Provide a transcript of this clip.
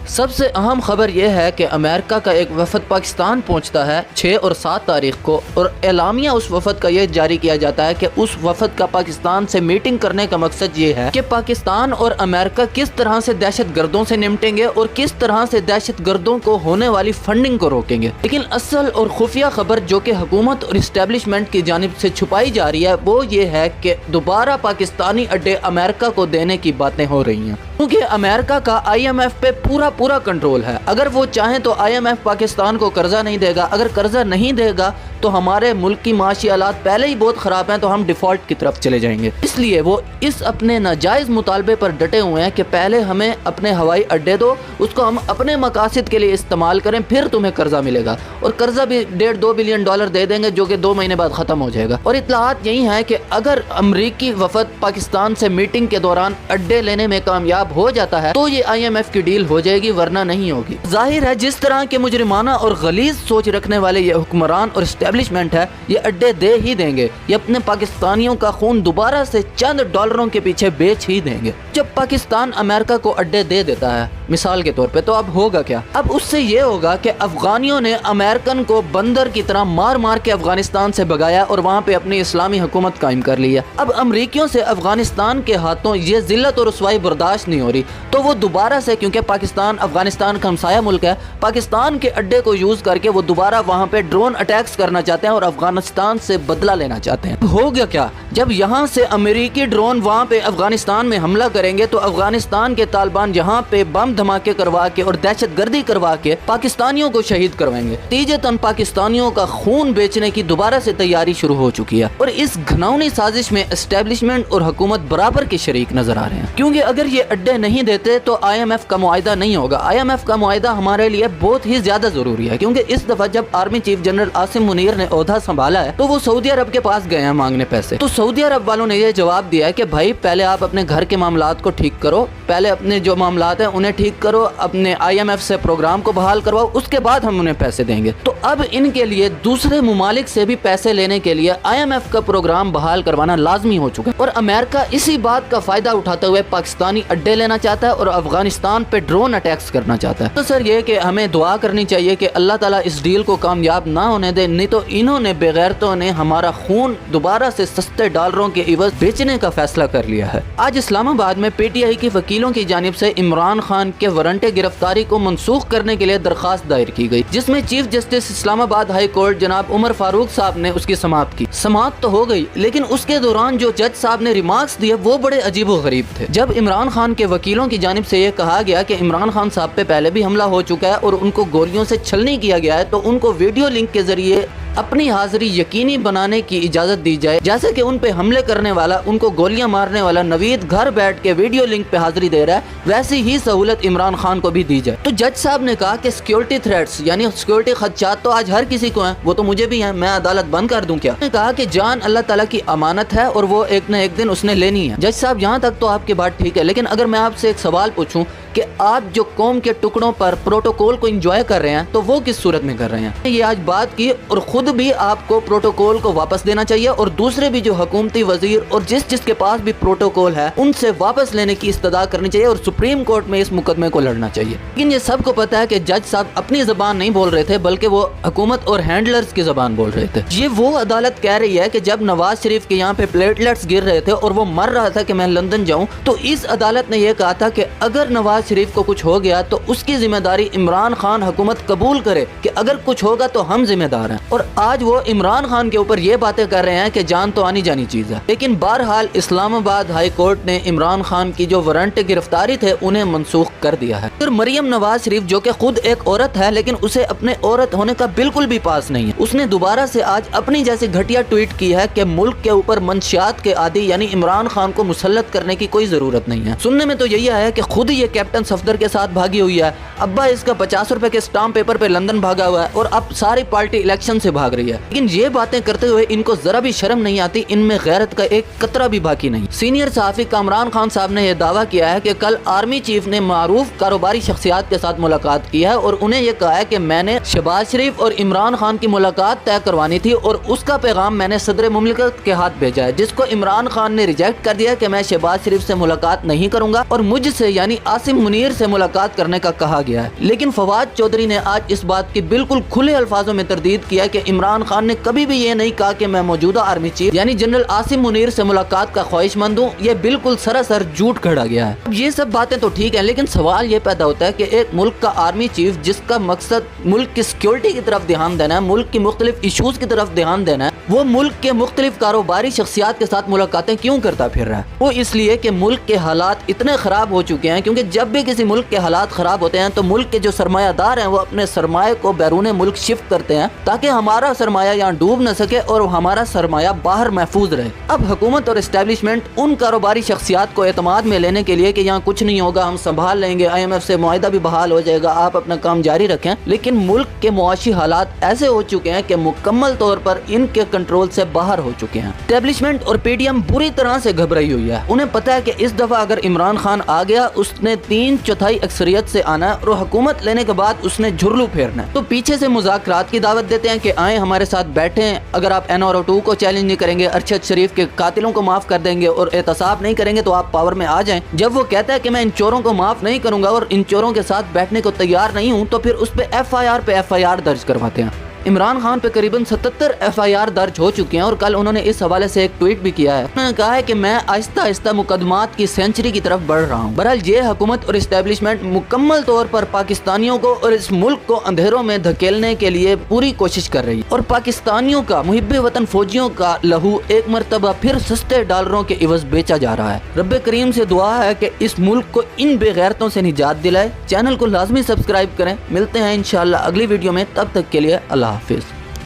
سب سے اہم خبر یہ ہے کہ امریکہ کا ایک وفد پاکستان پہنچتا ہے 6 اور 7 تاریخ کو، اور اعلامیہ اس وفد کا یہ جاری کیا جاتا ہے کہ اس وفد کا پاکستان سے میٹنگ کرنے کا مقصد یہ ہے کہ پاکستان اور امریکہ کس طرح سے دہشت گردوں سے نمٹیں گے اور کس طرح سے دہشت گردوں کو ہونے والی فنڈنگ کو روکیں گے۔ لیکن اصل اور خفیہ خبر جو کہ حکومت اور اسٹیبلشمنٹ کی جانب سے چھپائی جا رہی ہے وہ یہ ہے کہ دوبارہ پاکستانی اڈے امریکہ کو دینے کی باتیں ہو رہی ہیں، کیونکہ امریکہ کا آئی ایم ایف پہ پورا کنٹرول ہے۔ اگر وہ چاہیں تو آئی ایم ایف پاکستان کو قرضہ نہیں دے گا، اگر قرضہ نہیں دے گا تو ہمارے ملک کی معاشی حالات پہلے ہی بہت خراب ہیں، تو ہم ڈیفالٹ کی طرف چلے جائیں گے۔ اس لیے وہ اس اپنے ناجائز مطالبے پر ڈٹے ہوئے ہیں کہ پہلے ہمیں اپنے ہوائی اڈے دو، اس کو ہم اپنے مقاصد کے لیے استعمال کریں، پھر تمہیں قرضہ ملے گا، اور قرضہ بھی $1.5-2 بلین دے دیں گے، جو کہ 2 مہینے بعد ختم ہو جائے گا۔ اور اطلاعات یہی ہیں کہ اگر امریکی وفد پاکستان سے میٹنگ کے دوران اڈے لینے میں کامیاب ہو جاتا ہے تو یہ آئی ایم ایف کی ڈیل ہو جائے گی، ورنہ نہیں ہوگی۔ ظاہر ہے جس طرح کے مجرمانہ اور غلیظ سوچ رکھنے والے یہ حکمران اور اسٹیبلشمنٹ ہے، یہ اڈے دے ہی دیں گے، یہ اپنے پاکستانیوں کا خون دوبارہ سے چند ڈالروں کے پیچھے بیچ ہی دیں گے۔ جب پاکستان امریکہ کو اڈے دے دیتا ہے مثال کے طور پہ، تو اب ہوگا کیا؟ اب اس سے یہ ہوگا کہ افغانیوں نے امریکن کو بندر کی طرح مار کے افغانستان سے بھگایا اور وہاں پہ اپنی اسلامی حکومت قائم کر لی ہے۔ اب امریکیوں سے افغانستان کے ہاتھوں یہ ذلت اور رسوائی برداشت نہیں ہو رہی، تو وہ دوبارہ سے، کیونکہ پاکستان افغانستان کا ہمسایہ ملک ہے، پاکستان کے اڈے کو یوز کر کے وہ دوبارہ وہاں پہ ڈرون اٹیکس کرنا چاہتے ہیں اور افغانستان سے بدلہ لینا چاہتے ہیں۔ ہوگا کیا؟ جب یہاں سے امریکی ڈرون وہاں پہ افغانستان میں حملہ کریں گے تو افغانستان کے طالبان یہاں پہ بم دھماکے کروا کے اور دہشت گردی کروا کے پاکستانیوں کو شہید کروائیں گے۔ نتیجتاً پاکستانیوں کا خون بیچنے کی دوبارہ سے تیاری شروع ہو چکی ہے، اور اس گھناؤنی سازش میں اسٹیبلشمنٹ اور حکومت برابر کے شریک نظر آ رہے ہیں، کیونکہ اگر یہ اڈے نہیں دیتے تو آئی ایم ایف کا معاہدہ نہیں ہوگا۔ آئی ایم ایف کا معاہدہ ہمارے لیے بہت ہی زیادہ ضروری ہے، کیونکہ اس دفعہ جب army chief general Asim Munir نے عہدہ سنبھالا ہے تو وہ سعودی عرب کے پاس گئے ہیں مانگنے پیسے، تو سعودی عرب والوں نے یہ جواب دیا ہے کہ بھائی پہلے آپ اپنے گھر کے معاملات کو ٹھیک کرو، پہلے اپنے جو معاملات ہیں انہیں ٹھیک کرو، اپنے آئی ایم ایف سے پروگرام کو بحال کرواؤ، اس کے بعد ہم انہیں پیسے دیں گے۔ تو اب ان کے لیے دوسرے ممالک سے بھی پیسے لینے کے لیے آئی ایم ایف کا پروگرام بحال کروانا لازمی ہو چکا ہے، اور امریکہ اسی بات کا فائدہ اٹھاتے ہوئے پاکستانی اڈے لینا چاہتا ہے اور افغانستان پہ ڈرون اٹیکس کرنا چاہتا ہے۔ تو سر یہ کہ ہمیں دعا کرنی چاہیے کہ اللہ تعالیٰ اس ڈیل کو کامیاب نہ ہونے دے، نہیں تو انہوں نے بغیرتوں نے ہمارا خون دوبارہ سے سستے ڈالروں کے عوض بیچنے کا فیصلہ کر لیا ہے۔ آج اسلام آباد میں پی ٹی آئی کی وکیلوں کی جانب سے عمران خان کے وارنٹ گرفتاری کو منسوخ کرنے کے لیے درخواست دائر کی گئی، جس میں چیف جسٹس اسلام آباد ہائی کورٹ جناب عمر فاروق صاحب نے اس کی سماعت کی۔ سماعت تو ہو گئی، لیکن اس کے دوران جو جج صاحب نے ریمارکس دیے وہ بڑے عجیب و غریب تھے۔ جب عمران خان کے وکیلوں کی جانب سے یہ کہا گیا کہ عمران خان صاحب پہ پہلے بھی حملہ ہو چکا ہے اور ان کو گولیوں سے چھلنی کیا گیا ہے، تو ان کو ویڈیو لنک کے ذریعے اپنی حاضری یقینی بنانے کی اجازت دی جائے، جیسے کہ ان پہ حملے کرنے والا، ان کو گولیاں مارنے والا نوید گھر بیٹھ کے ویڈیو لنک پہ حاضری دے رہا ہے، ویسی ہی سہولت عمران خان کو بھی دی جائے۔ تو جج صاحب نے کہا کہ سیکیورٹی تھریٹس یعنی سیکیورٹی خدشات تو آج ہر کسی کو ہیں، وہ تو مجھے بھی ہیں، میں عدالت بند کر دوں کیا؟ نے کہا کہ جان اللہ تعالیٰ کی امانت ہے اور وہ ایک نہ ایک دن اس نے لینی ہے۔ جج صاحب یہاں تک تو آپ کی بات ٹھیک ہے، لیکن اگر میں آپ سے ایک سوال پوچھوں کہ آپ جو قوم کے ٹکڑوں پر پروٹوکول کو انجوائے کر رہے ہیں تو وہ کس صورت میں کر رہے ہیں؟ یہ آج بات کی، اور خود بھی آپ کو پروٹوکول کو واپس دینا چاہیے، اور دوسرے بھی جو حکومتی وزیر اور جس کے پاس بھی پروٹوکول ہے ان سے واپس لینے کی استدعا کرنی چاہیے اور سپریم کورٹ میں اس مقدمے کو لڑنا چاہیے۔ لیکن یہ سب کو پتا ہے کہ جج صاحب اپنی زبان نہیں بول رہے تھے، بلکہ وہ حکومت اور ہینڈلرز کی زبان بول رہے تھے۔ یہ وہ عدالت کہہ رہی ہے کہ جب نواز شریف کے یہاں پہ پلیٹلیٹس گر رہے تھے اور وہ مر رہا تھا کہ میں لندن جاؤں، تو اس عدالت نے یہ کہا تھا کہ اگر نواز شریف کو کچھ ہو گیا تو اس کی ذمہ داری عمران خان حکومت قبول کرے کہ اگر کچھ ہوگا تو ہم ذمہ دار ہیں۔ اور آج وہ عمران خان کے اوپر یہ باتیں کر رہے ہیں کہ جان تو آنی جانی چیز ہے، لیکن بہرحال اسلام آباد ہائی کورٹ نے عمران خان کی جو وارنٹ گرفتاری تھے انہیں منسوخ کر دیا ہے۔ پھر مریم نواز شریف جو کہ خود ایک عورت ہے لیکن اسے اپنے عورت ہونے کا بالکل بھی پاس نہیں ہے، اس نے دوبارہ سے آج اپنی جیسی گھٹیا ٹویٹ کی ہے کہ ملک کے اوپر منشیات کے عادی یعنی عمران خان کو مسلط کرنے کی کوئی ضرورت نہیں ہے۔ سننے میں تو یہی آیا کہ خود یہ کیپٹن صفدر کے ساتھ بھاگی ہوئی ہے، ابا اس کا 50 روپے کے اسٹامپ پیپر پہ لندن بھاگا ہوا ہے، اور اب ساری پارٹی الیکشن سے بھاگ رہی ہے۔ لیکن یہ باتیں کرتے ہوئے ان کو ذرا بھی شرم نہیں آتی، ان میں غیرت کا ایک قطرہ بھی باقی نہیں۔ سینئر صحافی کامران خان صاحب نے یہ دعویٰ کیا ہے کہ کل آرمی چیف نے معروف کاروباری شخصیات کے ساتھ ملاقات کی ہے اور انہیں یہ کہا ہے کہ میں نے شہباز شریف اور عمران خان کی ملاقات طے کروانی تھی اور اس کا پیغام میں نے صدر مملکت کے ہاتھ بھیجا ہے، جس کو عمران خان نے ریجیکٹ کر دیا کہ میں شہباز شریف سے ملاقات نہیں کروں گا اور مجھ سے یعنی عاصم منیر سے ملاقات کرنے کا کہا گیا ہے، لیکن فواد چودھری نے آج اس بات کی بالکل کھلے الفاظوں میں تردید کیا کہ عمران خان نے کبھی بھی یہ نہیں کہا کہ میں موجودہ آرمی چیف یعنی جنرل عاصم منیر سے ملاقات کا خواہش مند ہوں۔ یہ بالکل سراسر جھوٹ کھڑا گیا ہے۔ اب یہ سب باتیں تو ٹھیک ہیں، لیکن سوال یہ پیدا ہوتا ہے کہ ایک ملک کا آرمی چیف جس کا مقصد ملک کی سیکیورٹی کی طرف دھیان دینا ہے، ملک کی مختلف ایشوز کی طرف دھیان دینا ہے، وہ ملک کے مختلف کاروباری شخصیات کے ساتھ ملاقاتیں کیوں کرتا پھر رہا ہے؟ وہ اس لیے کہ ملک کے حالات اتنے خراب ہو چکے ہیں، کیونکہ جب بھی کسی ملک کے حالات خراب ہوتے ہیں تو ملک کے جو سرمایہ دار ہیں وہ اپنے سرمایہ کو بیرون ملک شفٹ کرتے ہیں تاکہ ہمارا سرمایہ یہاں ڈوب نہ سکے اور ہمارا سرمایہ باہر محفوظ رہے۔ اب حکومت اور اسٹیبلشمنٹ ان کاروباری شخصیات کو اعتماد میں لینے کے لیے کہ یہاں کچھ نہیں ہوگا، ہم سنبھال لیں گے، IMF سے معاہدہ بھی بحال ہو جائے گا، آپ اپنا کام جاری رکھیں، لیکن ملک کے معاشی حالات ایسے ہو چکے ہیں کہ مکمل طور پر ان کے کنٹرول سے باہر ہو چکے ہیں۔ اسٹیبلشمنٹ اور PDM بری طرح سے گھبرائی ہوئی ہے۔ انہیں پتہ ہے کہ اس دفعہ اگر عمران خان آ گیا اس نے 3/4 اکثریت سے آنا ہے اور حکومت لینے کے بعد اس نے جھرلو پھیرنا ہے، تو پیچھے سے مذاکرات کی دعوت دیتے ہیں کہ آئیں ہمارے ساتھ بیٹھیں، اگر آپ NRO2 کو چیلنج نہیں کریں گے، ارشد شریف کے قاتلوں کو معاف کر دیں گے اور احتساب نہیں کریں گے تو آپ پاور میں آ جائیں۔ جب وہ کہتا ہے کہ میں ان چوروں کو معاف نہیں کروں گا اور ان چوروں کے ساتھ بیٹھنے کو تیار نہیں ہوں، تو پھر اس پہ FIR درج کرواتے ہیں۔ عمران خان پہ قریباً 77 FIR درج ہو چکی ہیں اور کل انہوں نے اس حوالے سے ایک ٹویٹ بھی کیا ہے۔ انہوں نے کہا ہے کہ میں آہستہ آہستہ مقدمات کی سینچری کی طرف بڑھ رہا ہوں۔ بہرحال یہ حکومت اور اسٹیبلشمنٹ مکمل طور پر پاکستانیوں کو اور اس ملک کو اندھیروں میں دھکیلنے کے لیے پوری کوشش کر رہی ہے، اور پاکستانیوں کا، محب وطن فوجیوں کا لہو ایک مرتبہ پھر سستے ڈالروں کے عوض بیچا جا رہا ہے۔ رب کریم سے دعا ہے کہ اس ملک کو ان بے غیرتوں سے نجات دلائے۔ چینل کو لازمی سبسکرائب کریں۔ ملتے ہیں انشاءاللہ اگلی ویڈیو میں، تب تک کے لیے اللہ حافظ۔